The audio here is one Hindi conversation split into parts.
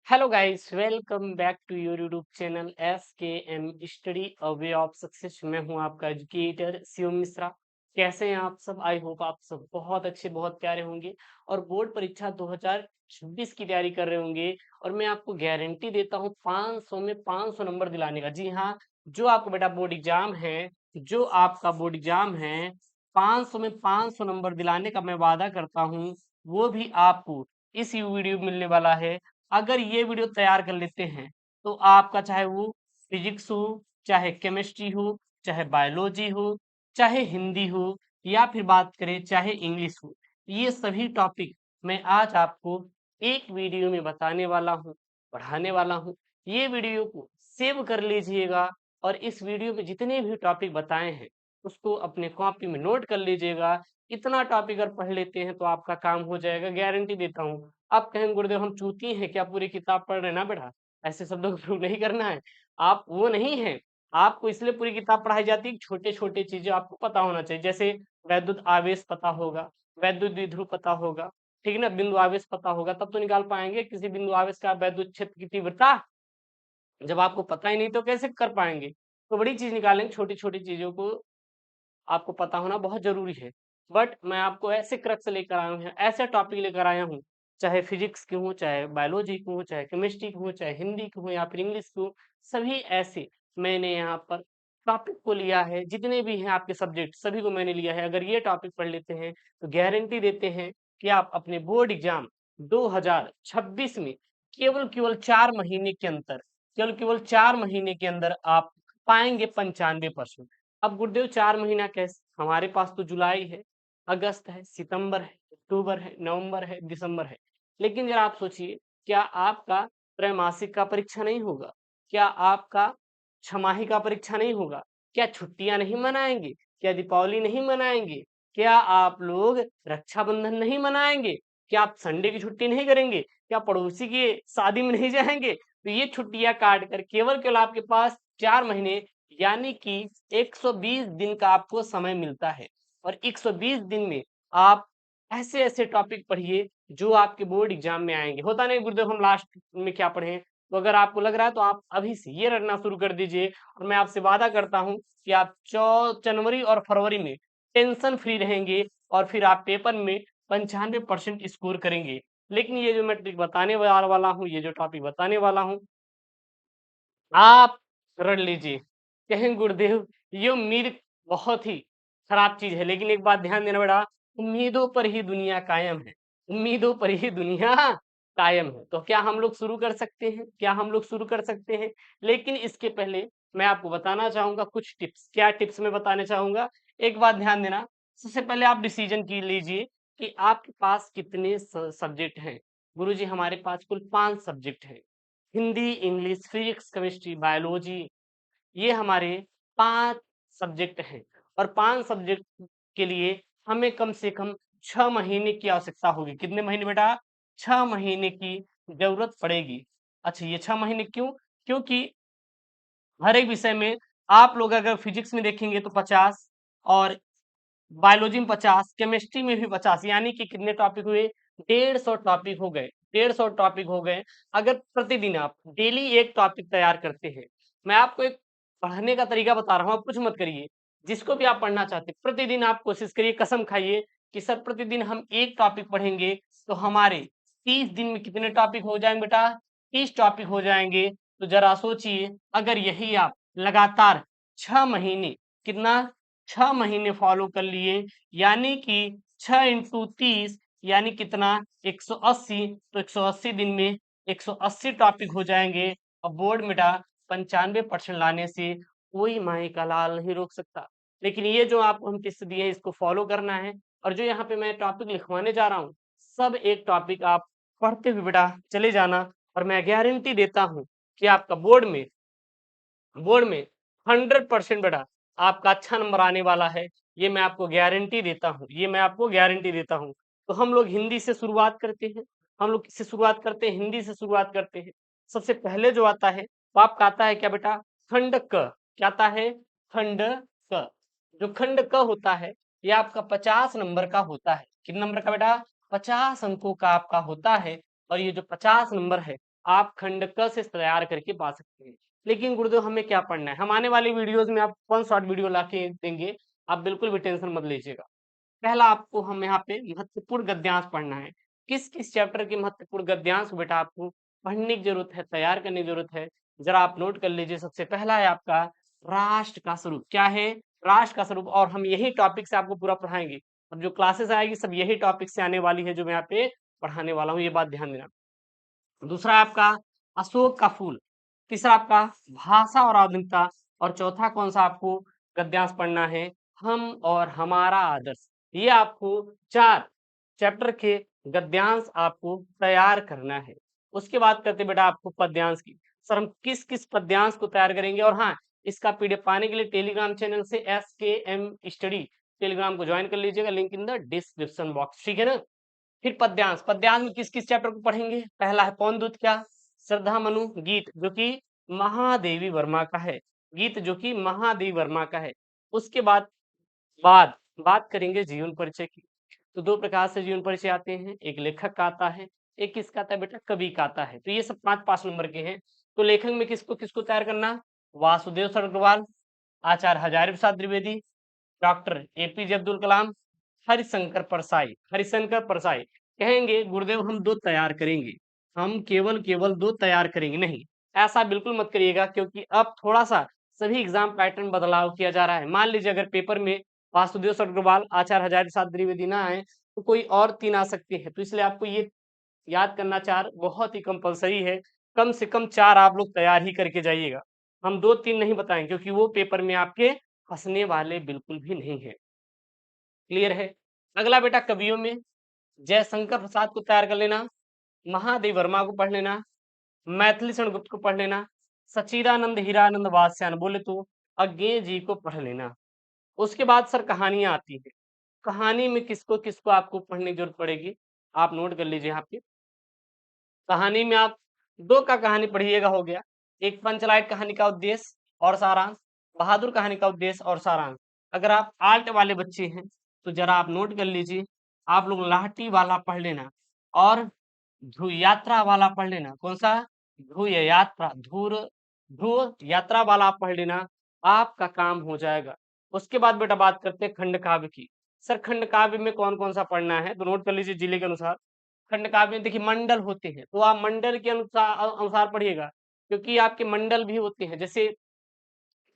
Hello guys, welcome back to your YouTube channel S K M study a way of success. मैं हूं आपका एजुकेटर शिव मिश्रा। कैसे हैं आप सब? आई होप आप सब बहुत अच्छे बहुत प्यारे होंगे और बोर्ड परीक्षा 2026 की तैयारी कर रहे होंगे। और मैं आपको गारंटी देता हूं 500 में 500 नंबर दिलाने का। जी हाँ, जो आपका बेटा बोर्ड एग्जाम है, जो आपका बोर्ड एग्जाम है 500 में 500 नंबर दिलाने का मैं वादा करता हूँ। वो भी आपको इस वीडियो में मिलने वाला है। अगर ये वीडियो तैयार कर लेते हैं तो आपका चाहे वो फिजिक्स हो, चाहे केमिस्ट्री हो, चाहे बायोलॉजी हो, चाहे हिंदी हो, या फिर बात करें चाहे इंग्लिश हो, ये सभी टॉपिक मैं आज आपको एक वीडियो में बताने वाला हूँ, पढ़ाने वाला हूँ। ये वीडियो को सेव कर लीजिएगा और इस वीडियो में जितने भी टॉपिक बताए हैं उसको अपने कॉपी में नोट कर लीजिएगा। इतना टॉपिक अगर पढ़ लेते हैं तो आपका काम हो जाएगा, गारंटी देता हूँ। आप कहेंगे गुरुदेव हम चूती हैं क्या, पूरी किताब पढ़ रहे हैं ना बेटा, ऐसे शब्दों का प्रयोग नहीं करना है। आप वो नहीं है। आपको इसलिए पूरी किताब पढ़ाई जाती है, छोटे छोटे चीजें आपको पता होना चाहिए। जैसे वैद्युत आवेश पता होगा, वैद्युत द्विध्रुव पता होगा, ठीक है ना, बिंदु आवेश पता होगा, तब तो निकाल पाएंगे किसी बिंदु आवेश का वैद्युत क्षेत्र की तीव्रता। जब आपको पता ही नहीं तो कैसे कर पाएंगे? तो बड़ी चीज निकालेंगे, छोटी छोटी चीजों को आपको पता होना बहुत जरूरी है। बट मैं आपको ऐसे क्रक्स लेकर आया हूँ, ऐसे टॉपिक लेकर आया हूँ, चाहे फिजिक्स की हो, चाहे बायोलॉजी की हो, चाहे केमिस्ट्री की हो, चाहे हिंदी की हो या फिर इंग्लिश की हो, सभी ऐसे मैंने यहाँ पर टॉपिक को लिया है। जितने भी हैं आपके सब्जेक्ट सभी को मैंने लिया है। अगर ये टॉपिक पढ़ लेते हैं तो गारंटी देते हैं कि आप अपने बोर्ड एग्जाम 2026 में केवल केवल 4 महीने के अंतर, केवल केवल 4 महीने के अंदर आप पाएंगे 95%। अब गुरुदेव 4 महीना कैसे? हमारे पास तो जुलाई है, अगस्त है, सितंबर है, अक्टूबर है, नवंबर है, दिसंबर है। लेकिन जरा आप सोचिए, क्या आपका त्रैमासिक का परीक्षा नहीं होगा? क्या आपका छमाही का परीक्षा नहीं होगा? क्या छुट्टियां नहीं मनाएंगे? क्या दीपावली नहीं मनाएंगे? क्या आप लोग रक्षाबंधन नहीं मनाएंगे? क्या आप संडे की छुट्टी नहीं करेंगे? क्या पड़ोसी की शादी में नहीं जाएंगे? तो ये छुट्टियां काट कर केवल केवल आपके पास 4 महीने, यानी कि 120 दिन का आपको समय मिलता है। और 120 दिन में आप ऐसे ऐसे टॉपिक पढ़िए जो आपके बोर्ड एग्जाम में आएंगे। होता नहीं गुरुदेव हम लास्ट में क्या पढ़ें? तो अगर आपको लग रहा है तो आप अभी से ये रटना शुरू कर दीजिए और मैं आपसे वादा करता हूं कि आप जनवरी और फरवरी में टेंशन फ्री रहेंगे और फिर आप पेपर में 95% स्कोर करेंगे। लेकिन ये जो मैं ट्रिक बताने वाला हूँ, ये जो टॉपिक बताने वाला हूँ, आप रट लीजिए। कहें गुरुदेव ये उम्मीद बहुत ही खराब चीज है, लेकिन एक बात ध्यान देना बेटा, उम्मीदों पर ही दुनिया कायम है। उम्मीदों पर ही दुनिया कायम है। तो क्या हम लोग शुरू कर सकते हैं? क्या हम लोग शुरू कर सकते हैं? लेकिन इसके पहले मैं आपको बताना चाहूंगा कुछ टिप्स। क्या टिप्स मैं बताने चाहूंगा? एक बात ध्यान देना, सबसे पहले आप डिसीजन की लीजिए कि आपके पास कितने सब्जेक्ट हैं। गुरुजी हमारे पास कुल 5 सब्जेक्ट हैं, Hindi, English, physics, chemistry, biology. ये हमारे 5 सब्जेक्ट हैं और 5 सब्जेक्ट के लिए हमें कम से कम 6 महीने की आवश्यकता होगी। कितने महीने बेटा? 6 महीने की जरूरत पड़ेगी। अच्छा, ये 6 महीने क्यों? क्योंकि हर एक विषय में आप लोग अगर फिजिक्स में देखेंगे तो 50, और बायोलॉजी में 50, केमिस्ट्री में भी 50, यानी कि कितने टॉपिक हुए? 150 टॉपिक हो गए। 150 टॉपिक हो गए। अगर प्रतिदिन आप डेली एक टॉपिक तैयार करते हैं, मैं आपको एक पढ़ने का तरीका बता रहा हूँ, आप कुछ मत करिए। जिसको भी आप पढ़ना चाहते हैं प्रतिदिन आप कोशिश करिए, कसम खाइए कि सर प्रतिदिन हम एक टॉपिक पढ़ेंगे तो हमारे 30 दिन में कितने टॉपिक हो जाएंगे बेटा? 30 टॉपिक हो जाएंगे। तो जरा सोचिए, अगर यही आप लगातार 6 महीने, कितना, 6 महीने फॉलो कर लिए, यानी कि 6 × 30 यानी कितना? 180। तो 180 दिन में 180 टॉपिक हो जाएंगे। और बोर्ड में 95% लाने से कोई माई का लाल नहीं रोक सकता। लेकिन ये जो आपको हम टिप्स दिए हैं इसको फॉलो करना है। और जो यहाँ पे मैं टॉपिक लिखवाने जा रहा हूँ, सब एक टॉपिक आप पढ़ते हुए बेटा चले जाना। और मैं गारंटी देता हूँ कि आपका बोर्ड में 100% बेटा आपका अच्छा नंबर आने वाला है। ये मैं आपको गारंटी देता हूँ, ये मैं आपको गारंटी देता हूँ। तो हम लोग हिंदी से शुरुआत करते हैं। हम लोग किससे शुरुआत करते हैं? हिंदी से शुरुआत करते हैं। सबसे पहले जो आता है वो आपका आता है क्या बेटा? खंड क। क्या आता है? खंड क। जो खंड क होता है ये आपका 50 नंबर का होता है। कितने नंबर का बेटा? 50 अंकों का आपका होता है। और ये जो 50 नंबर है आप खंड क से तैयार करके पा सकते हैं। लेकिन गुरुदेव हमें क्या पढ़ना है? हम आने वाली वीडियोज़ में आपको 1 शॉर्ट वीडियो लाके देंगे, आप बिल्कुल भी टेंशन मत लीजिएगा। पहला आपको हम यहाँ पे महत्वपूर्ण गद्यांश पढ़ना है। किस-किस चैप्टर के महत्वपूर्ण गद्यांश को बेटा आपको पढ़ने की ज़रूरत है, तैयार करने की ज़रूरत है? ज़रा आप नोट कर लीजिए। सबसे पहला है आपका राष्ट्र का स्वरूप। क्या है? राष्ट्र का स्वरूप। और हम यही टॉपिक से आपको पूरा पढ़ाएँगे। अब जो क्लासेस आएगी सब यही टॉपिक से आने वाली है जो मैं यहाँ पे पढ़ाने वाला हूँ, ये बात ध्यान देना। दूसरा है आपका अशोक का फूल। तीसरा आपका भाषा और आधुनिकता। और चौथा कौन-सा आपको गद्यांश पढ़ना है? हम और हमारा आदर्श। ये आपको 4 चैप्टर के गद्यांश आपको तैयार करना है। उसके बाद करते हैं बेटा आपको पद्यांश की। सर हम किस-किस पद्यांश को तैयार करेंगे? और हाँ, इसका पीडीएफ पाने के लिए टेलीग्राम चैनल से एसकेएम स्टडी टेलीग्राम को ज्वाइन कर लीजिएगा, link in the description box, ठीक है ना? फिर पद्यांश। पद्यांश में किस-किस चैप्टर को पढ़ेंगे? पहला है पवन दूत क्या? श्रद्धा मनु गीत जो कि महादेवी वर्मा का है। गीत जो कि महादेवी वर्मा का है। उसके बाद बाद बात करेंगे जीवन परिचय की। तो 2 प्रकार से जीवन परिचय आते हैं, एक लेखक का आता है, एक किसका आता है बेटा? कवि का आता है। तो ये सब 5-5 नंबर के हैं। तो लेखक में किसको-किसको तैयार करना? वासुदेव सरगर्वाल, आचार्य हजारी प्रसाद द्विवेदी, डॉक्टर एपीजे अब्दुल कलाम, हरिशंकर परसाई। कहेंगे गुरुदेव हम 2 तैयार करेंगे, हम केवल 2 तैयार करेंगे, नहीं, ऐसा बिल्कुल मत करिएगा क्योंकि अब थोड़ा-सा सभी एग्जाम पैटर्न बदलाव किया जा रहा है। मान लीजिए अगर पेपर में वासुदेव सरगर्वाल, आचार्य हजारी प्रसाद द्विवेदी ना आए, तो कोई और 3 आ सकते हैं। तो इसलिए आपको ये याद करना 4 बहुत ही कंपल्सरी है। कम से कम 4 आप लोग तैयार ही करके जाइएगा। हम 2-3 नहीं बताएँगे क्योंकि वो पेपर में आपके फँसने वाले बिल्कुल भी नहीं हैं। क्लियर है? अगला बेटा कवियों में जयशंकर प्रसाद को तैयार कर लेना, महादेव वर्मा को पढ़ लेना, मैथिली शरण गुप्त को पढ़ लेना, सच्चिदानंद हीरानंद वात्स्यायन बोले तो अज्ञेय जी को पढ़ लेना। उसके बाद सर कहानियाँ आती हैं। कहानी में किसको-किसको आपको पढ़ने की ज़रूरत पड़ेगी? आप नोट कर लीजिए यहाँ पे। कहानी में आप 2 का कहानी पढ़िएगा हो गया। एक पंचलाइट कहानी का उद्देश्य और सारांश, बहादुर कहानी का उद्देश्य और सारांश। अगर आप आर्ट वाले बच्चे हैं, तो ज़रा आप नोट कर लीजिए। आप लोग लाहटी वाला पढ़ लेना और ध्रुव यात्रा वाला पढ़ लेना। कौन-सा? ध्रुव यात्रा वाला आप पढ़ लेना, आपका काम हो जाएगा। उसके बाद बेटा बात करते हैं खंड काव्य की। सर खंड काव्य में कौन-कौन सा पढ़ना है? तो नोट कर लीजिए जिले के अनुसार। खंड काव्य में देखिए मंडल होते हैं, तो आप मंडल के अनुसार पढ़िएगा, क्योंकि आपके मंडल भी होते हैं। जैसे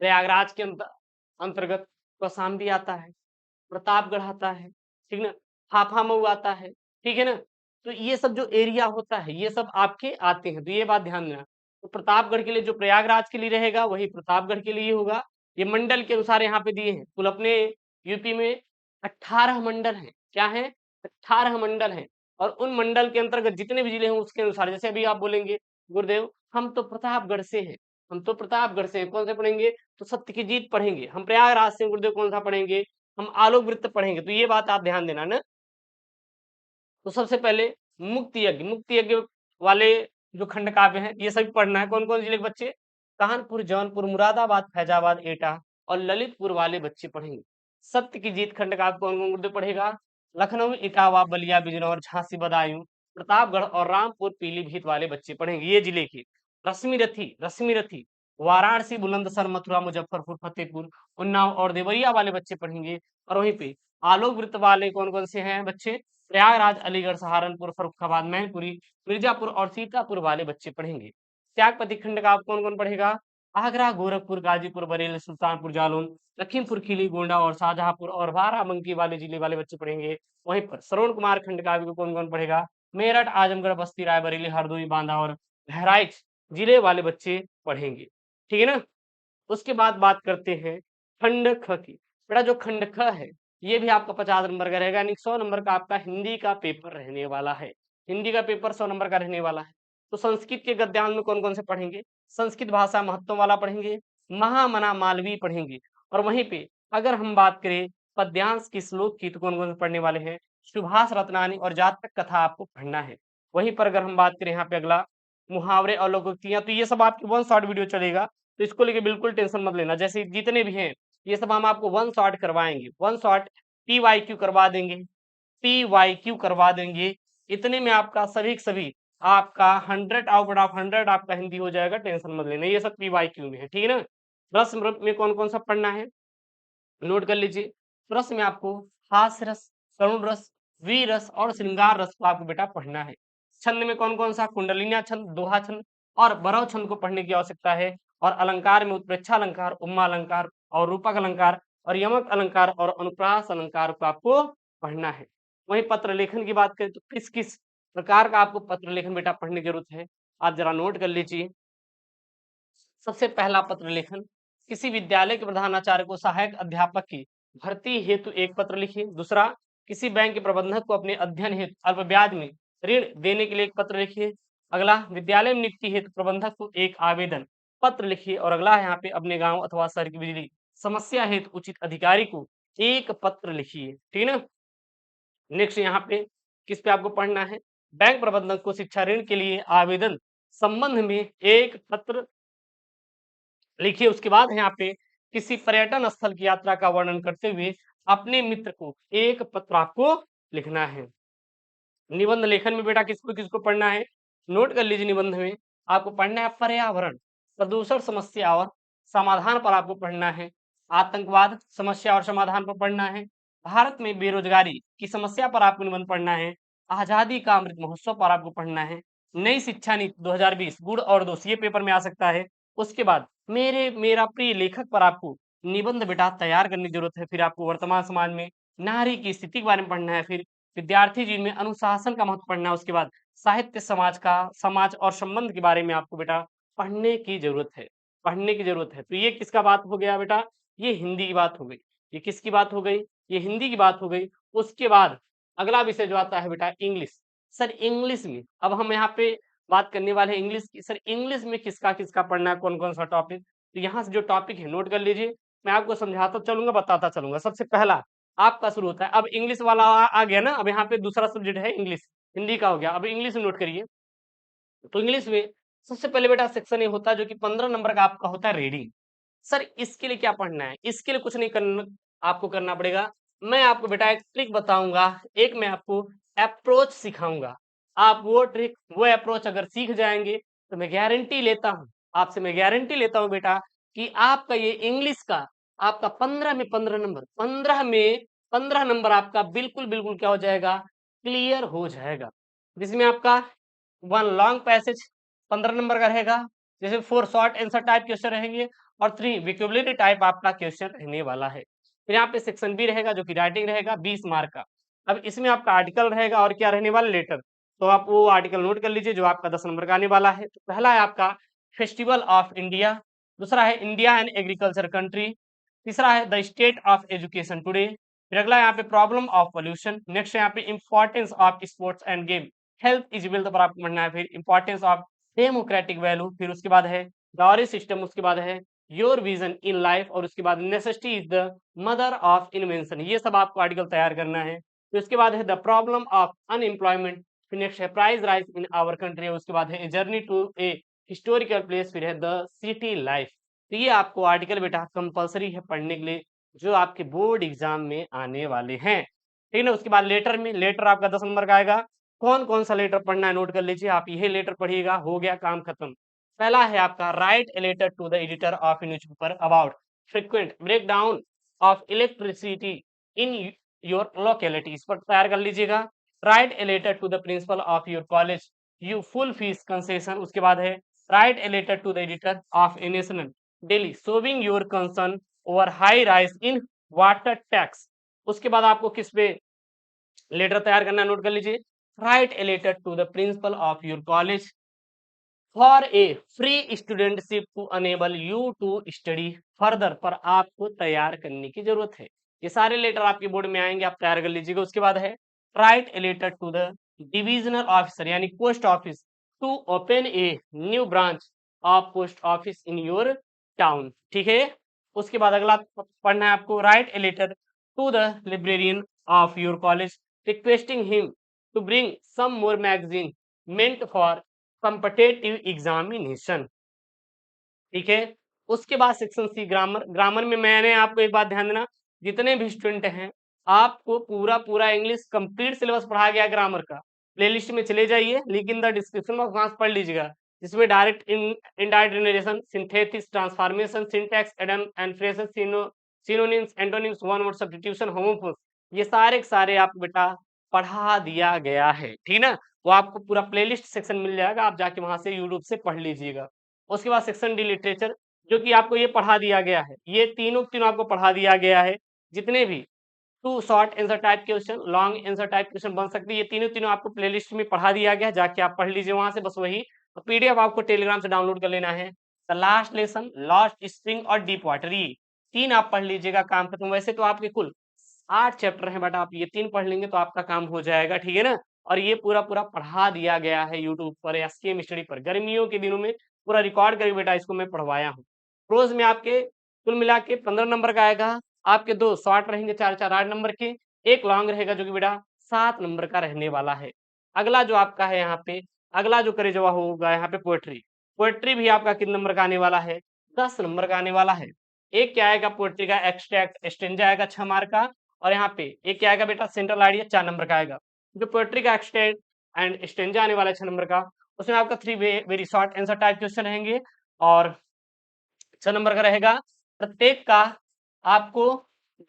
प्रयागराज के अंतर्गत कौशाम्बी आता है, प्रतापगढ़ आता है, ठीक ना? हाफा मऊ आता है, ठीक है ना? तो ये सब जो एरिया होता है, ये सब आपके आते हैं, तो ये बात ध्यान देना। तो प्रतापगढ़ के लिए जो प्रयागराज के लिए रहेगा, वही प्रतापगढ़ के लिए होगा। ये मंडल के अनुसार यहाँ पे दिए हैं। कुल अपने यूपी में 18 मंडल हैं। क्या हैं? 18 मंडल हैं और उन मंडल के अंतर्गत जितने भी जिले हैं उसके अनुसार, जैसे अभी आप बोलेंगे, गुरुदेव हम तो प्रतापगढ़ से हैं, हम तो प्रतापगढ़ से हैं, कौन से पढ़ेंगे? तो सत्य की जीत पढ़ेंगे। हम प्रयागराज से हैं, गुरुदेव कौन-सा पढ़ेंगे? हम आलोक वृत्त पढ़ेंगे। तो ये बात आप ध्यान देना ना। तो सबसे पहले मुक्ति यज्ञ वाले जो खंड काव्य हैं, ये सभी पढ़ना है। कौन-कौन जिले के बच्चे? कानपुर, जौनपुर, मुरादाबाद, फैजाबाद, एटा और ललितपुर वाले बच्चे पढ़ेंगे। सत्य की जीत खंड काव्य कौन-कौन गुरुदेव पढ़ेगा? लखनऊ, इटावा, बलिया, बिजनौर, झांसी, बदायूं, प्रतापगढ़ और रामपुर, पीलीभीत वाले बच्चे पढ़ेंगे, ये जिले के। रश्मि रथी, वाराणसी, बुलंदशहर, मथुरा, मुजफ्फरपुर, फतेहपुर, उन्नाव और देवरिया वाले बच्चे पढ़ेंगे। और वहीं पे आलोक वृत्त वाले कौन-कौन से हैं बच्चे? प्रयागराज, अलीगढ़, सहारनपुर, फर्रुखाबाद, मैनपुरी, मिर्जापुर और सीतापुर वाले बच्चे पढ़ेंगे। त्यागपति खंड का आप कौन-कौन पढ़ेगा? आगरा, गोरखपुर, गाजीपुर, बरेली, सुल्तानपुर, जालौन, लखीमपुर खीरी, गोंडा और शाहजहांपुर और बाराबंकी वाले जिले वाले बच्चे पढ़ेंगे। वहीं पर श्रवण कुमार खंड काव्य को कौन-कौन पढ़ेगा? मेरठ, आजमगढ़, बस्ती, रायबरेली, हरदोई, बांदा और बहराइच जिले वाले बच्चे पढ़ेंगे। ठीक है ना? उसके बाद बात करते हैं खंड ख की। बेटा जो खंड ख है, ये भी आपका 50 नंबर का रहेगा, यानी 100 नंबर का आपका हिंदी का पेपर रहने वाला है। हिंदी का पेपर 100 नंबर का रहने वाला है। तो संस्कृत के गद्यांश में कौन-कौन से पढ़ेंगे? संस्कृत भाषा महत्व वाला पढ़ेंगे, महामना मालवीय पढ़ेंगे और वहीं पे अगर हम बात करें पद्यांश की, श्लोक की, तो कौन-कौन से पढ़ने वाले हैं? सुभाष रत्नानी और जातक कथा आपको पढ़ना है। वहीं पर अगर हम बात करें यहाँ पे अगला मुहावरे और लोकोक्तियाँ, तो ये सब आपकी 1 शॉट वीडियो चलेगा। तो इसको लेके बिल्कुल टेंशन मत लेना। जैसे जितने भी हैं, ये सब हम आपको 1 शॉट करवाएँगे। 1 शॉट पीवाईक्यू करवा देंगे, पीवाईक्यू करवा देंगे। इतने में आपका सभी के सभी आपका 100 आउट ऑफ 100 आपका हिंदी हो जाएगा, टेंशन मत लेना। ये सब पीवाईक्यू में है, ठीक है ना। रस में कौन कौन सा पढ़ना है, नोट कर लीजिए। रस में आपको हास्य रस, करुण रस, वीर रस और श्रृंगार रस को आपको बेटा पढ़ना है। छंद में कौन कौन सा, कुंडलिनी छंद, दोहा छंद और बरव छंद को पढ़ने की आवश्यकता है। और अलंकार में उत्प्रेक्षा अलंकार, उपमा अलंकार और रूपक अलंकार और यमक अलंकार और अनुप्रास अलंकार को आपको पढ़ना है। वहीं पत्र लेखन की बात करें तो किस किस प्रकार का आपको पत्र लेखन बेटा पढ़ने की जरूरत है, आप जरा नोट कर लीजिए। सबसे पहला पत्र लेखन, किसी विद्यालय के प्रधानाचार्य को सहायक अध्यापक की भर्ती हेतु एक पत्र लिखिए। दूसरा, किसी बैंक के प्रबंधक को अपने अध्ययन हेतु अल्प ब्याज में ऋण देने के लिए एक पत्र लिखिए। अगला, विद्यालय में नियुक्ति हेतु प्रबंधक को एक आवेदन पत्र लिखिए। और अगला है यहाँ पे, अपने गांव अथवा शहर की बिजली समस्या हेतु उचित अधिकारी को एक पत्र लिखिए, ठीक है ना। नेक्स्ट यहाँ पे किस पे आपको पढ़ना है, बैंक प्रबंधक को शिक्षा ऋण के लिए आवेदन संबंध में एक पत्र लिखिए। उसके बाद यहाँ पे किसी पर्यटन स्थल की यात्रा का वर्णन करते हुए अपने मित्र को एक पत्र आपको लिखना है। निबंध लेखन में बेटा किसको किसको पढ़ना है, नोट कर लीजिए। निबंध में आपको पढ़ना है पर्यावरण प्रदूषण समस्या और समाधान पर आपको पढ़ना है। आतंकवाद समस्या और समाधान पर पढ़ना है। भारत में बेरोजगारी की समस्या पर आपको निबंध पढ़ना है। आजादी का अमृत महोत्सव पर आपको पढ़ना है। नई शिक्षा नीति 2020 गुण और दोष, ये पेपर में आ सकता है। उसके बाद मेरा प्रिय लेखक पर आपको निबंध बेटा तैयार करने की जरूरत है। फिर आपको वर्तमान समाज में नारी की स्थिति के बारे में पढ़ना है। फिर विद्यार्थी जीवन में अनुशासन का महत्व पढ़ना है। उसके बाद साहित्य समाज और संबंध के बारे में आपको बेटा पढ़ने की जरूरत है, पढ़ने की जरूरत है। तो ये किसका बात हो गया बेटा, ये हिंदी की बात हो गई। ये किसकी बात हो गई, ये हिंदी की बात हो गई। उसके बाद अगला विषय जो आता है बेटा इंग्लिश। सर इंग्लिश में अब हम यहाँ पे बात करने वाले हैं इंग्लिश की। सर इंग्लिश में किसका किसका पढ़ना है, कौन कौन सा टॉपिक, तो यहाँ से जो टॉपिक है नोट कर लीजिए। मैं आपको समझाता चलूंगा, बताता चलूंगा। सबसे पहला आपका शुरू होता है, अब इंग्लिश वाला आ गया ना। अब यहाँ पे दूसरा सब्जेक्ट है इंग्लिश, हिंदी का हो गया। अब इंग्लिश में नोट करिए। तो इंग्लिश में सबसे पहले बेटा सेक्शन ये होता है जो कि 15 नंबर का आपका होता है रीडिंग। सर इसके लिए क्या पढ़ना है, इसके लिए कुछ नहीं करना, आपको करना पड़ेगा। मैं आपको बेटा एक ट्रिक बताऊंगा, एक मैं आपको अप्रोच सिखाऊंगा। आप वो ट्रिक वो अप्रोच अगर सीख जाएंगे तो मैं गारंटी लेता हूं, आपसे मैं गारंटी लेता हूं बेटा कि आपका ये इंग्लिश का आपका 15 में 15 नंबर, 15 में 15 नंबर आपका बिल्कुल बिल्कुल क्या हो जाएगा, क्लियर हो जाएगा। जिसमें आपका वन लॉन्ग पैसेज 15 नंबर का रहेगा, जैसे 4 शॉर्ट आंसर टाइप क्वेश्चन रहेंगे और 3 वोकैबुलरी टाइप आपका क्वेश्चन रहने वाला है। फिर यहाँ पे सेक्शन बी रहेगा जो कि राइटिंग रहेगा 20 मार्क का। अब इसमें आपका आर्टिकल रहेगा और क्या रहने वाला, लेटर। तो आप वो आर्टिकल नोट कर लीजिए जो आपका 10 नंबर का आने वाला है। तो पहला है आपका फेस्टिवल ऑफ इंडिया, दूसरा है इंडिया एंड एग्रीकल्चर कंट्री, तीसरा है the state of education today, फिर अगला यहाँ पे प्रॉब्लम ऑफ पोल्यूशन, नेक्स्ट यहाँ पे importance of sports end game, health is wealth पर आपको पढ़ना है। फिर इंपॉर्टेंस ऑफ डेमोक्रेटिक वैल्यू, फिर उसके बाद है डाउरी सिस्टम, उसके बाद है योर विजन इन लाइफ, और उसके बाद necessity is the mother of invention. ये सब आपको आर्टिकल तैयार करना है। फिर उसके बाद है द प्रॉब्लम ऑफ अनएम्प्लॉयमेंट, फिर नेक्स्ट है price rise in our country, उसके बाद है journey to a historical place, फिर है द सिटी लाइफ। तो ये आपको आर्टिकल बेटा कंपलसरी है पढ़ने के लिए, जो आपके बोर्ड एग्जाम में आने वाले हैं, ठीक है ना। उसके बाद लेटर में, लेटर आपका 10 नंबर का आएगा। कौन कौन सा लेटर पढ़ना है नोट कर लीजिए, आप यही लेटर पढ़िएगा, हो गया काम खत्म। पहला है आपका write a letter to the editor of newspaper about frequent breakdown of electricity in your locality, इस पर तैयार कर लीजिएगा। Write a letter to the principal of your college you full fees concession, उसके बाद है write a letter to the editor of a national daily showing your concern over high rise in water tax. उसके बाद आपको किस पे लेटर तैयार करना है, नोट कर लीजिए। Write a letter to the principal of your college for a free studentship to enable you to study further, पर आपको तैयार करने की जरूरत है। ये सारे लेटर आपके बोर्ड में आएंगे, आप तैयार कर लीजिएगा। उसके बाद है write a letter to the divisional officer यानी post office to open a new branch of post office in your town, ठीक है। उसके बाद अगला पढ़ना है आपको, write a letter to the librarian of your college requesting him to bring some more magazine meant for competitive examination, ठीक है। उसके बाद सेक्शन सी ग्रामर, ग्रामर में मैंने आपको एक बात ध्यान देना, जितने भी स्टूडेंट हैं आपको पूरा पूरा इंग्लिश कंप्लीट सिलेबस पढ़ाया गया ग्रामर का, प्लेलिस्ट में चले जाइए, link in the description box, वहां से पढ़ लीजिएगा, जिसमें direct indirect generation, synthesis, transformation, syntax, Adam and phrases, synonyms, antonyms, one word substitution, homophones, ये सारे के सारे आपको बेटा पढ़ा दिया गया है, ठीक ना। वो आपको पूरा प्लेलिस्ट सेक्शन मिल जाएगा, आप जाके वहां से यूट्यूब से पढ़ लीजिएगा। उसके बाद सेक्शन डी लिटरेचर, जो कि आपको ये पढ़ा दिया गया है, ये तीनों तीनों आपको पढ़ा दिया गया है, जितने भी two short answer type question, long answer type question बन सकते हैं, ये तीनों तीनों आपको प्लेलिस्ट में पढ़ा दिया गया है, जाके आप पढ़ लीजिए वहां से, बस वही। पीडीएफ आपको टेलीग्राम से डाउनलोड कर लेना है। The last lesson, lost spring और डीप वाटर, ये तीन आप पढ़ लीजिएगा, काम खत्म। वैसे तो आपके कुल 8 चैप्टर हैं, बट आप ये 3 पढ़ लेंगे तो आपका काम हो जाएगा, ठीक है ना। और ये पूरा पूरा पढ़ा दिया गया है यूट्यूब पर, एसकेएम स्टडी पर। गर्मियों के दिनों में पूरा रिकॉर्ड करके बेटा इसको मैं पढ़वाया हूँ। रोज में आपके कुल मिला के 15 नंबर का आएगा, आपके 2 शॉर्ट रहेंगे, 4 8 नंबर के, एक लॉन्ग रहेगा जो कि बेटा 7 नंबर का रहने वाला है। अगला जो आपका है यहाँ पे, अगला जो करे जवा होगा यहाँ पे पोएट्री। पोएट्री भी आपका कितने नंबर का आने वाला है? 10 नंबर का आने वाला है। एक क्या आएगा पोएट्री का? एक्सट्रैक्ट स्टेंजा आएगा 6 मार्क का, और यहाँ पे एक क्या आएगा बेटा? सेंट्रल आइडिया 4 नंबर का आएगा। जो पोएट्री का एक्सट्रैक्ट एंड स्टेंजा आने वाला है 6 नंबर का, उसमें आपका 3 very short answer type question रहेंगे, और 6 नंबर का रहेगा। प्रत्येक का आपको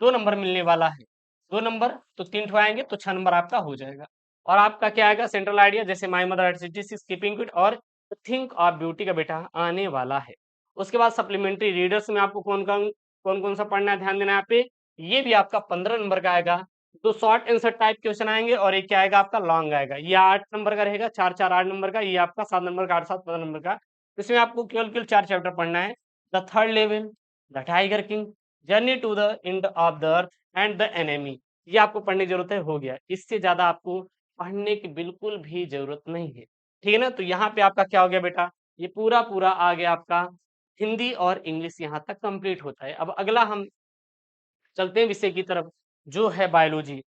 2 नंबर मिलने वाला है। 2 नंबर तो 3 ठो आएंगे, तो 6 नंबर आपका हो जाएगा। और आपका क्या आएगा? सेंट्रल आइडिया, जैसे my mother city keeping it और थिंक ऑफ ब्यूटी का बेटा आने वाला है। उसके बाद सप्लीमेंट्री रीडर्स में आपको कौन कौन सा पढ़ना है, ध्यान देना यहाँ पे। ये भी आपका 15 नंबर का आएगा। 2 शॉर्ट आंसर टाइप क्वेश्चन आएंगे, और एक क्या आएगा आपका? लॉन्ग आएगा। ये 8 नंबर का रहेगा, 4 4 8 नंबर का। ये आपका 7 नंबर का, 8 7 15 नंबर का। इसमें आपको केवल 4 चैप्टर पढ़ना है। The third level, the tiger king, journey to the end of the earth and the enemy, ये आपको पढ़ने की जरूरत है, हो गया। इससे ज्यादा आपको पढ़ने की बिल्कुल भी जरूरत नहीं है, ठीक है ना। तो यहाँ पे आपका क्या हो गया बेटा? ये पूरा पूरा आ गया आपका हिंदी और इंग्लिश, यहाँ तक कंप्लीट होता है। अब अगला हम चलते हैं विषय की तरफ, जो है बायोलॉजी।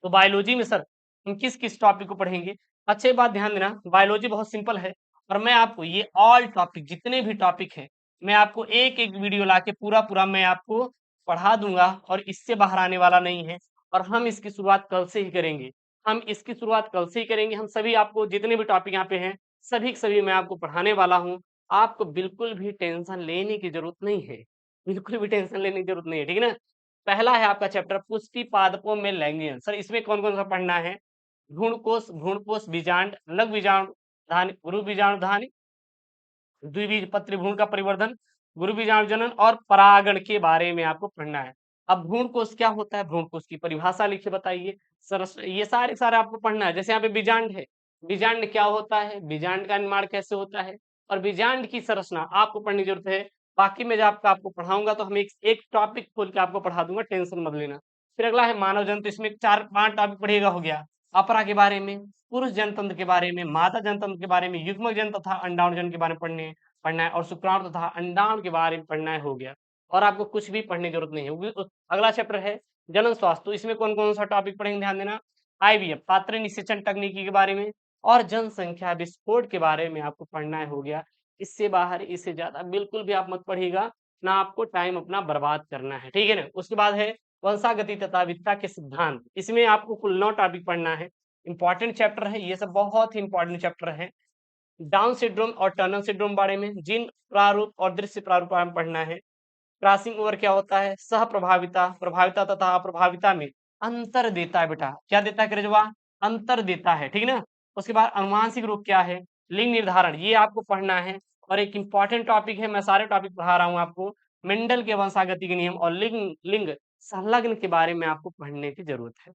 तो बायोलॉजी में सर हम किस किस टॉपिक को पढ़ेंगे? अच्छे बात ध्यान देना, बायोलॉजी बहुत सिंपल है, और मैं आपको ये ऑल टॉपिक, जितने भी टॉपिक हैं, मैं आपको एक एक वीडियो लाके पूरा पूरा मैं आपको पढ़ा दूंगा, और इससे बाहर आने वाला नहीं है। और हम इसकी शुरुआत कल से ही करेंगे, हम इसकी शुरुआत कल से ही करेंगे। हम सभी आपको जितने भी टॉपिक यहाँ पे हैं, सभी के सभी मैं आपको पढ़ाने वाला हूँ। आपको बिल्कुल भी टेंशन लेने की जरूरत नहीं है, बिल्कुल भी टेंशन लेने की जरूरत नहीं है, ठीक है ना। पहला है आपका चैप्टर पुष्टि पादपों में लैंगियन। सर इसमें कौन कौन सा पढ़ना है? भ्रूणकोश, बीजांड, लघु बीजाणु धानी, गुरु बीजाणु धानी, द्विबीजपत्री भ्रूण का परिवर्धन, गुरु बीजाणु जनन और परागण के बारे में आपको पढ़ना है। अब भ्रूणकोश क्या होता है, भ्रूणकोश की परिभाषा लिखिए, बताइए। सर ये सारे सारे आपको पढ़ना है। जैसे यहाँ पे बीजांड है, बीजांड क्या होता है, बीजांड का निर्माण कैसे होता है, और बीजांड की संरचना आपको पढ़ने की जरूरत है। बाकी मैं जब आपको पढ़ाऊंगा तो हम एक टॉपिक खोल के आपको पढ़ा दूंगा, टेंशन मत लेना। फिर अगला है मानव जंतु, इसमें 4 5 टॉपिक पढ़ेगा, हो गया। अपरा के बारे में, पुरुष जनतंत्र के बारे में, मादा जनतंत्र के बारे में, युग्मक जन तथा अंडाणु जन के बारे में पढ़ना है, और शुक्राणु तथा अंडाणु के बारे में पढ़ना है, हो गया। और आपको कुछ भी पढ़ने की जरूरत नहीं है। अगला चैप्टर है जनन स्वास्थ्य, तो इसमें कौन कौन सा टॉपिक पढ़ेंगे, ध्यान देना। आईवीएफ, पात्र निषेचन तकनीकी के बारे में, और जनसंख्या विस्फोट के बारे में आपको पढ़ना है, हो गया। इससे बाहर, इससे ज्यादा बिल्कुल भी आप मत पढ़िएगा, ना आपको टाइम अपना बर्बाद करना है, ठीक है ना। उसके बाद है वंशागति तथा विविधता के सिद्धांत, इसमें आपको कुल 9 टॉपिक पढ़ना है। इंपॉर्टेंट चैप्टर है ये सब, बहुत ही इंपॉर्टेंट चैप्टर है। डाउन सिंड्रोम और टर्नर सिंड्रोम बारे में, जीन प्रारूप और दृश्य प्रारूप में पढ़ना है। क्रॉसिंग ओवर क्या होता है, सह प्रभाविता, प्रभाविता तथा अप्रभाविता में अंतर देता है बेटा। क्या देता है करेजवा? अंतर देता है, ठीक ना। उसके बाद अनुवांशिक रोग क्या है, लिंग निर्धारण, ये आपको पढ़ना है। और एक इंपॉर्टेंट टॉपिक है, मैं सारे टॉपिक पढ़ा रहा हूँ आपको, मेंडल के वंशागति के नियम और लिंग लिंग संलग्न के बारे में आपको पढ़ने की जरूरत है।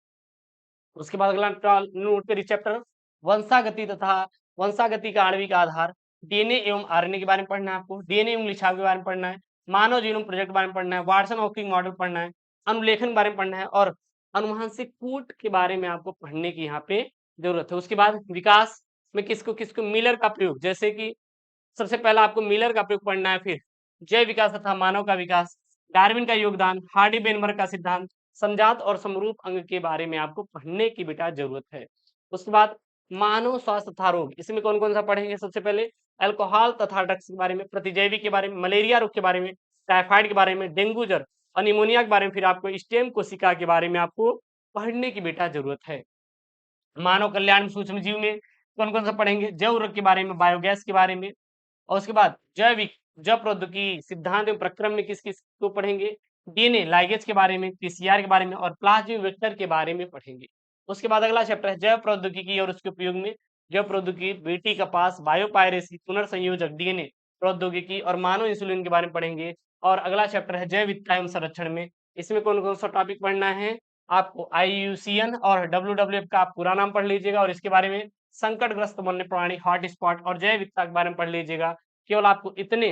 उसके बाद अगला नोट करिए चैप्टर वंशागति तथा वंशागति का आणविक आधार, डीएनए एवं आरएनए के बारे में पढ़ना है आपको, डीएनए एवं लिछाव के बारे में पढ़ना है, मानव जीनोम प्रोजेक्ट के बारे में पढ़ना है, वाटसन ऑक्टिंग मॉडल पढ़ना है, अनुलेखन के बारे में पढ़ना है, और अनुवांशिक कूट के बारे में आपको पढ़ने की यहाँ पे जरूरत है। उसके बाद विकास में किसको किसको मिलर का प्रयोग, जैसे कि सबसे पहला आपको मिलर का प्रयोग पढ़ना है। फिर जैव विकास तथा मानव का विकास, डार्विन का योगदान, हार्डी बेनबर्ग का सिद्धांत, समजात और समरूप अंग के बारे में आपको पढ़ने की बेटा जरूरत है। उसके बाद मानव स्वास्थ्य तथा रोग, इसमें कौन कौन सा पढ़ेंगे? सबसे पहले अल्कोहल तथा ड्रग्स के बारे में, प्रतिजैवी के बारे में, मलेरिया रोग के बारे में, टाइफाइड के बारे में, डेंगू ज्वर और निमोनिया के बारे में, फिर आपको स्टेम कोशिका के बारे में आपको पढ़ने की बेटा जरूरत है। मानव कल्याण में, सूक्ष्म जीव में कौन कौन सा पढ़ेंगे, जैव ऊर्वक के बारे में, बायोगैस के बारे में, और उसके बाद जैविक जैव प्रौद्योगिकी सिद्धांत एवं प्रक्रम में किस किस को पढ़ेंगे, डीएनए लाइगेज के बारे में, पीसीआर के बारे में और प्लाज्मा वेक्टर के बारे में पढ़ेंगे। उसके बाद अगला चैप्टर है जैव प्रौद्योगिकी और उसके उपयोग में, जैव प्रौद्योगिकी, बीटी कपास, बायोपायरेसी, पुनर्संयोजक, डीएनए प्रौद्योगिकी और मानव इंसुलिन के बारे में पढ़ेंगे। और अगला चैप्टर है जैव विविधता एवं संरक्षण में, इसमें कौन कौन सा टॉपिक पढ़ना है आपको, आईयूसीएन और डब्ल्यूडब्ल्यूएफ का आप पूरा नाम पढ़ लीजिएगा और इसके बारे में, संकटग्रस्त वन्य प्राणी हॉटस्पॉट और जैव विविधता के बारे में पढ़ लीजिएगा। केवल आपको इतने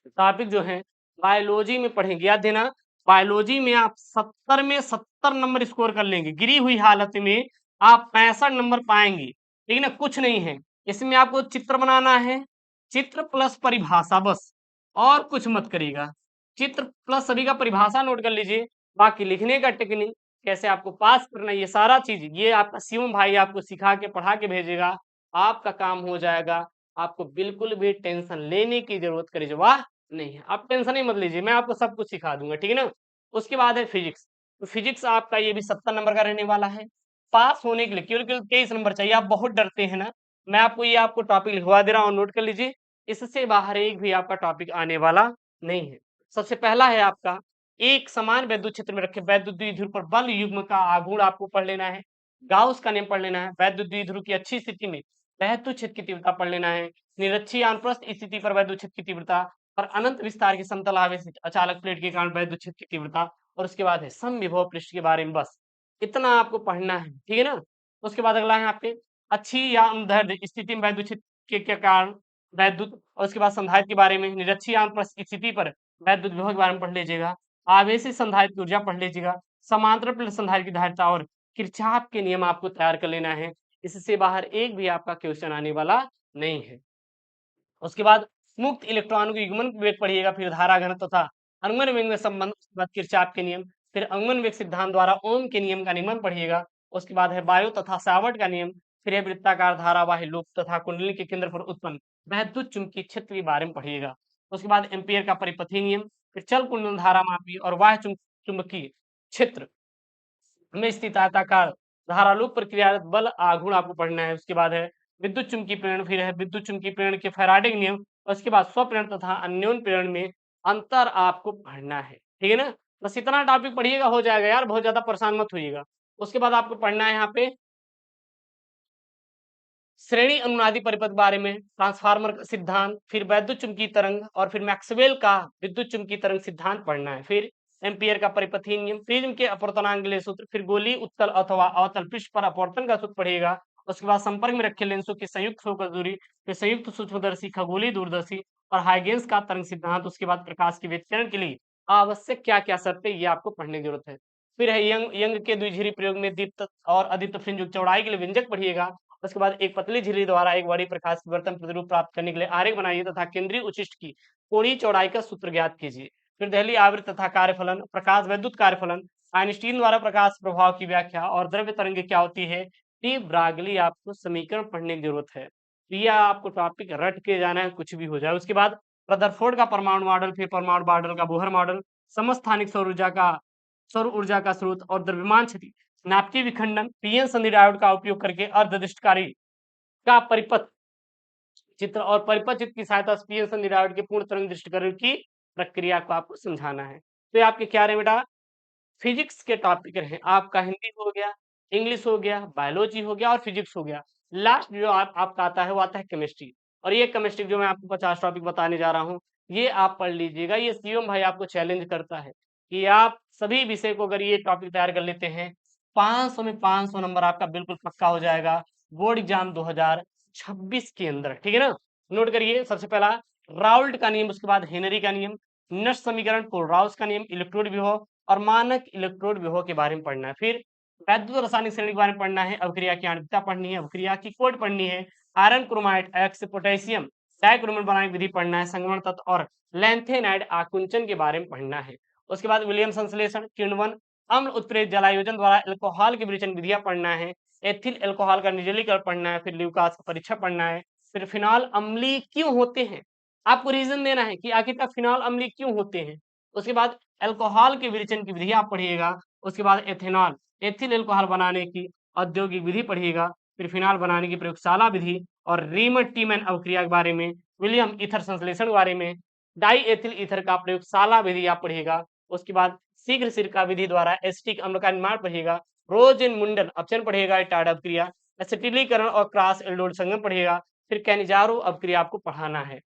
टॉपिक जो हैं बायोलॉजी में पढ़ेंगे, याद देना बायोलॉजी में आप 70 में 70 नंबर स्कोर कर लेंगे, गिरी हुई हालत में आप 65 नंबर पाएंगे, ठीक है ना, कुछ नहीं है इसमें। आपको चित्र बनाना है, चित्र प्लस परिभाषा बस, और कुछ मत करिएगा। चित्र प्लस सभी का परिभाषा नोट कर लीजिए, बाकी लिखने का टेक्निक, कैसे आपको पास करना है, ये सारा चीज ये आपका शिवम भाई आपको सिखा के पढ़ा के भेजेगा, आपका काम हो जाएगा। आपको बिल्कुल भी टेंशन लेने की जरूरत करी वाह नहीं है, आप टेंशन ही मत लीजिए, मैं आपको सब कुछ सिखा दूंगा, ठीक है ना। उसके बाद है फिजिक्स, तो फिजिक्स आपका ये भी 70 नंबर का रहने वाला है। पास होने के लिए केवल केवल 23 नंबर चाहिए, आप बहुत डरते हैं ना, मैं आपको टॉपिक लिखवा दे रहा हूँ, नोट कर लीजिए, इससे बाहर एक भी आपका टॉपिक आने वाला नहीं है। सबसे पहला है आपका, एक समान वैद्युत क्षेत्र में रखे वैद्युत द्विध्रुव पर बल युग्म का आघूर्ण आपको पढ़ लेना है, गाउस का नियम पढ़ लेना है, वैद्युत द्विध्रुव की अच्छी स्थिति में वैद्युत क्षेत्र की तीव्रता पढ़ लेना है, निरक्षीय अनुप्रस्थ स्थिति पर वैद्युत क्षेत्र की तीव्रता और अनंत विस्तार के समतल आवेश अचालक प्लेट के कारण वैद्युत क्षेत्र की तीव्रता, और उसके बाद है समविभव पृष्ठ के बारे में, बस इतना आपको पढ़ना है, ठीक है ना। उसके बाद अगला है आपके अच्छी या अनुदैर्ध्य स्थिति में वैद्युत क्षेत्र के कारण वैद्युत, और उसके बाद संधारित्र के बारे में, निरक्षीय अनुप्रस्थ स्थिति पर वैद्युत विभव के बारे में पढ़ लीजिएगा, आवेशित संधारित्र की ऊर्जा पढ़ लीजिएगा, समांतर प्लेट संधारित्र की धारिता और किरचॉफ के नियम आपको तैयार कर लेना है, इससे बाहर एक भी आपका क्वेश्चन आने वाला नहीं है। उसके बाद मुक्त इलेक्ट्रॉन के युग्मन वेग पढ़िएगा, फिर धारा घनत्व तथा अनुगमन वेग में संबंध, उसके बाद किरचॉफ के नियम, फिर अनुगमन वेग सिद्धांत द्वारा ओम के नियम का नियमन पढ़िएगा। उसके बाद है बायो तथा सावर्ट का नियम, फिर है वृत्ताकार धारावाही लूप तथा कुंडली के केंद्र पर उत्पन्न वैद्युत चुंबकीय क्षेत्र के बारे में पढ़िएगा। उसके बाद एम्पियर का परिपथी नियम, फिर चल कुंडल धारा मापी और बाह्य चुंबकीय क्षेत्र में स्थित आयताकार धारालूप प्रक्रिया बल आघूर्ण आपको पढ़ना है। उसके बाद है विद्युत चुम्बकीय प्रेरण, फिर है विद्युत चुम्बकीय प्रेरण के फैराडे के नियम, और उसके बाद स्वप्रेरण तथा अन्योन प्रेरण में अंतर आपको पढ़ना है, ठीक है ना। बस इतना टॉपिक पढ़िएगा, हो जाएगा यार, बहुत ज्यादा परेशान मत होइएगा। उसके बाद आपको पढ़ना है यहाँ पे श्रेणी अनुनादी परिपथ के बारे में, ट्रांसफार्मर का सिद्धांत, फिर वैद्युत चुम्बकीय तरंग, और फिर मैक्सवेल का विद्युत चुम्बकीय तरंग सिद्धांत पढ़ना है, फिर एम्पियर का परिपथीय नियम, प्रिज्म के अपवर्तनांगीय सूत्र, फिर गोली उत्तल अथवा अवतल पृष्ठ पर अपवर्तन का सूत्र पढ़िएगा। उसके बाद संपर्क में रखे लेंसों की संयुक्त फोकस दूरी, फिर संयुक्त सूक्ष्मदर्शी, खगोलीय दूरदर्शी और हाइगेंस का तरंग सिद्धांत। उसके बाद प्रकाश के विकिरण के लिए आवश्यक क्या क्या शर्तें, ये आपको पढ़ने की जरूरत है। फिर है यंग के द्विझिरी प्रयोग में दीप्त और अदीप्त फ्रिंज चौड़ाई के लिए व्यंजक पढ़िएगा। उसके बाद एक पतली झिल्ली द्वारा एक बड़ी प्रकाश की वर्तन प्रतिरूप प्राप्त करने के लिए आरेख बनाइए तथा केंद्रीय उचिष्ट की कोणीय चौड़ाई का सूत्र ज्ञात कीजिए। फिर दहली आवृत्त तथा कार्यफलन, प्रकाश वैद्युत कार्यफलन, आइंस्टीन द्वारा प्रकाश प्रभाव की व्याख्या और द्रव्य तरंगे क्या होती है, टी ब्रागली आपको समीकरण पढ़ने की जरूरत है। तो यह आपको टॉपिक रट के जाना है, कुछ भी हो जाए। उसके बाद रदरफोर्ड का परमाणु मॉडल, फिर परमाणु मॉडल का बोहर मॉडल, समस्थानिक सौर ऊर्जा का स्रोत और द्रव्यमान क्षति, नाभिकीय विखंडन, पीएन संधि डायोड का उपयोग करके अर्धदिष्टकारी का परिपथ चित्र और परिपथ चित्र की सहायता से पीएन संधि डायोड के पूर्ण तरंग दृष्टिकरण की प्रक्रिया को आपको समझाना है। तो ये आपके क्या रहे बेटा, फिजिक्स के टॉपिक रहे। आपका हिंदी हो गया, इंग्लिश हो गया, बायोलॉजी हो गया और फिजिक्स हो गया। लास्ट जो आपका आता है वो आता है केमिस्ट्री, और ये केमिस्ट्री जो मैं आपको 50 टॉपिक बताने जा रहा हूँ, ये आप पढ़ लीजिएगा। ये शिवम भाई आपको चैलेंज करता है कि आप सभी विषय को अगर ये टॉपिक तैयार कर लेते हैं, 500 में 500 नंबर आपका बिल्कुल पक्का हो जाएगा बोर्ड एग्जाम 2026 के अंदर, ठीक है ना। नोट करिए, सबसे पहला राउल्ट का नियम, उसके बाद हेनरी का नियम, नष्ट समीकरण, कोलराउस का नियम, इलेक्ट्रोड विभव और मानक इलेक्ट्रोड विभव के बारे में पढ़ना है। फिर वैद्युत रासायनिक श्रेणी के बारे में पढ़ना है, अवक्रिया की आणविकता पढ़नी है, अवक्रिया की कोड पढ़नी है, आयरन क्रोमाइड एक्स पोटेशियम डाइक्रोमेट बनाने की विधि पढ़ना है, संगमन तत्व और लैंथेनाइड आकुंचन के बारे में पढ़ना है। उसके बाद विलियम संश्लेषण, किण्वन, अम्ल उत्प्रेरक जलायोजन द्वारा एल्कोहल की विरेचन विधियां पढ़ना है, एथिल एल्कोहल का निर्जलीकरण पढ़ना है, फिर ल्यूकास का परीक्षण पढ़ना है, फिर फिनॉल अम्लीय क्यों होते हैं, आपको रीजन देना है कि आखिरकार फिनॉल अम्लीय क्यों होते हैं। उसके बाद अल्कोहल के विरेचन की विधि आप पढ़िएगा। उसके बाद एथेनॉल एथिल अल्कोहल बनाने की औद्योगिक विधि पढ़िएगा, फिर फिनाल बनाने की प्रयोगशाला विधि और रीमंड टीमैन अवक्रिया के बारे में, विलियम ईथर संश्लेषण के बारे में, डाई एथिल ईथर का प्रयोगशाला विधि आप पढ़िएगा। उसके बाद शीघ्र सिरका विधि द्वारा एसिटिक अम्ल का निर्माण पढ़िएगा, रोजेन मुंडन अपचयन पढ़िएगा, टाड अपक्रिया, एसिटिलीकरण और क्रॉस एल्डोड संगम पढ़िएगा, फिर कैनिजारो अपक्रिया आपको पढ़ाना है।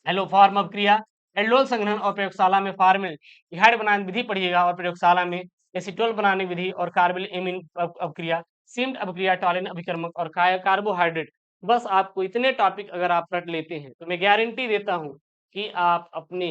एलोफॉर्म अपक्रिया, एल्डोल संग्रहण और प्रयोगशाला में फॉर्मेल्डिहाइड बनाने विधि पढ़िएगा और प्रयोगशाला में एसीटोल बनाने विधि और कार्बोल एमीन अपक्रिया, सिम्ड अपक्रिया, टॉलिन अभिकर्मक और कार्बोहाइड्रेट। बस आपको इतने टॉपिक अगर आप रट लेते हैं तो मैं गारंटी देता हूं कि आप अपने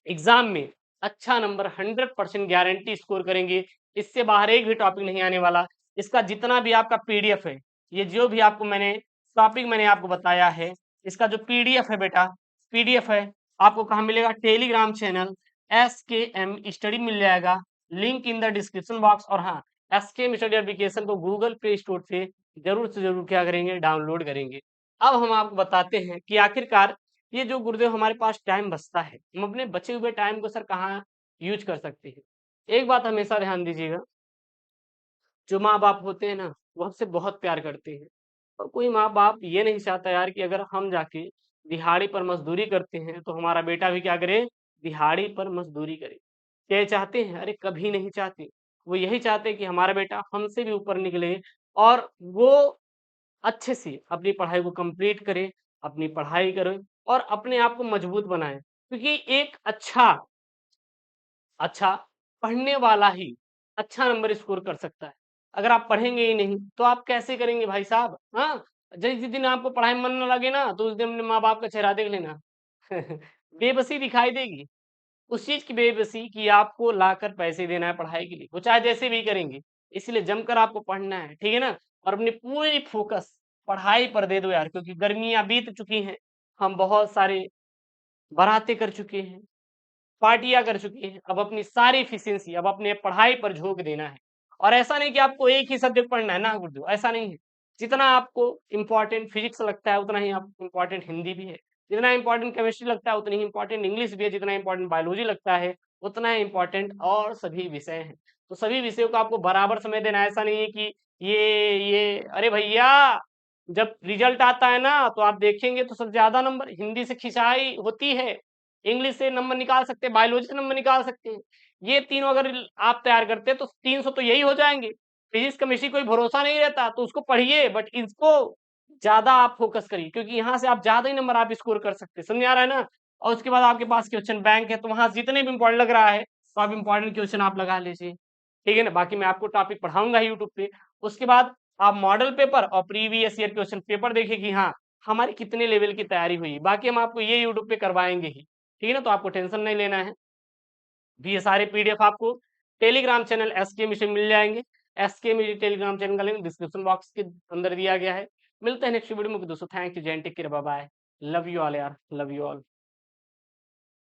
एग्जाम में अच्छा नंबर 100% गारंटी स्कोर करेंगे। इससे बाहर एक भी टॉपिक नहीं आने वाला। इसका जितना भी आपका पीडीएफ है, ये जो भी आपको मैंने आपको बताया है, इसका जो पीडीएफ है बेटा, पीडीएफ है आपको कहाँ मिलेगा? टेलीग्राम चैनल SKM स्टडी मिल जाएगा, link in the description box. और हाँ, SKM स्टडी एप्लीकेशन को गूगल प्ले स्टोर से जरूर क्या करेंगे? डाउनलोड करेंगे। अब हम आपको बताते हैं कि आखिरकार ये जो गुरुदेव हमारे पास टाइम बचता है, हम अपने बचे हुए टाइम को सर कहाँ यूज कर सकते हैं? एक बात हमेशा ध्यान दीजिएगा, जो माँ बाप होते हैं ना, वो हमसे बहुत प्यार करते हैं। और कोई माँ बाप ये नहीं चाहता यार कि अगर हम जाके दिहाड़ी पर मजदूरी करते हैं तो हमारा बेटा भी क्या करे? दिहाड़ी पर मजदूरी करे। क्या ये चाहते हैं? अरे कभी नहीं चाहते। वो यही चाहते हैं कि हमारा बेटा हमसे भी ऊपर निकले और वो अच्छे से अपनी पढ़ाई को कंप्लीट करे, अपनी पढ़ाई करे और अपने आप को मजबूत बनाए। क्योंकि एक अच्छा पढ़ने वाला ही अच्छा नंबर स्कोर कर सकता है। अगर आप पढ़ेंगे ही नहीं तो आप कैसे करेंगे भाई साहब? हाँ, जिस दिन आपको पढ़ाई में मन ना लगे ना तो उस दिन अपने माँ बाप का चेहरा देख लेना। बेबसी दिखाई देगी, उस चीज की बेबसी कि आपको लाकर पैसे देना है पढ़ाई के लिए, वो चाहे जैसे भी करेंगे। इसलिए जमकर आपको पढ़ना है, ठीक है ना? और अपनी पूरी फोकस पढ़ाई पर दे दो यार, क्योंकि गर्मियां बीत चुकी हैं, हम बहुत सारे बारातें कर चुके हैं, पार्टियां कर चुके हैं। अब अपनी सारी एफिशिएंसी अब अपने पढ़ाई पर झोंक देना है। और ऐसा नहीं कि आपको एक ही सब्जेक्ट पढ़ना है ना गुरुदेव, ऐसा नहीं है। जितना आपको इम्पोर्टेंट फिजिक्स लगता है उतना ही आपको इम्पोर्टेंट हिंदी भी है, जितना इम्पोर्टेंट केमिस्ट्री लगता है उतनी ही इम्पोर्टेंट इंग्लिश भी है, जितना इम्पोर्टेंट बायोलॉजी लगता है उतना ही इम्पोर्टेंट और सभी विषय हैं। तो सभी विषयों को आपको बराबर समय देना है। ऐसा नहीं है कि ये अरे भैया, जब रिजल्ट आता है ना तो आप देखेंगे तो सबसे ज्यादा नंबर हिंदी से खिंचाई होती है, इंग्लिश से नंबर निकाल सकते हैं, बायोलॉजी से नंबर निकाल सकते हैं। ये तीनों अगर आप तैयार करते हैं तो 300 तो यही हो जाएंगे। फिजिक्स केमिस्ट्री कोई भरोसा नहीं रहता तो उसको पढ़िए, बट इसको ज्यादा आप फोकस करिए, क्योंकि यहाँ से आप ज्यादा ही नंबर आप स्कोर कर सकते हैं। समझ आ रहा है ना? और उसके बाद आपके पास क्वेश्चन बैंक है, तो वहां जितने भी इंपॉर्टेंट लग रहा है तो आप इंपॉर्टेंट क्वेश्चन आप लगा लीजिए, ठीक है ना? बाकी मैं आपको टॉपिक पढ़ाऊंगा यूट्यूब पे। उसके बाद आप मॉडल पेपर और प्रीवियस ईयर क्वेश्चन पेपर देखिए कि हाँ हमारी कितने लेवल की तैयारी हुई। बाकी हम आपको ये यूट्यूब पे करवाएंगे ही, ठीक है ना? तो आपको टेंशन नहीं लेना है। भी ये सारे पीडीएफ आपको टेलीग्राम चैनल SK मिशन मिल जाएंगे। SK मिशन टेलीग्राम चैनल का लिंक डिस्क्रिप्शन बॉक्स के अंदर दिया गया है। मिलते हैं नेक्स्ट वीडियो में दोस्तों। थैंक यू, जैन take care, bye bye, love you all यार, लव यू ऑल।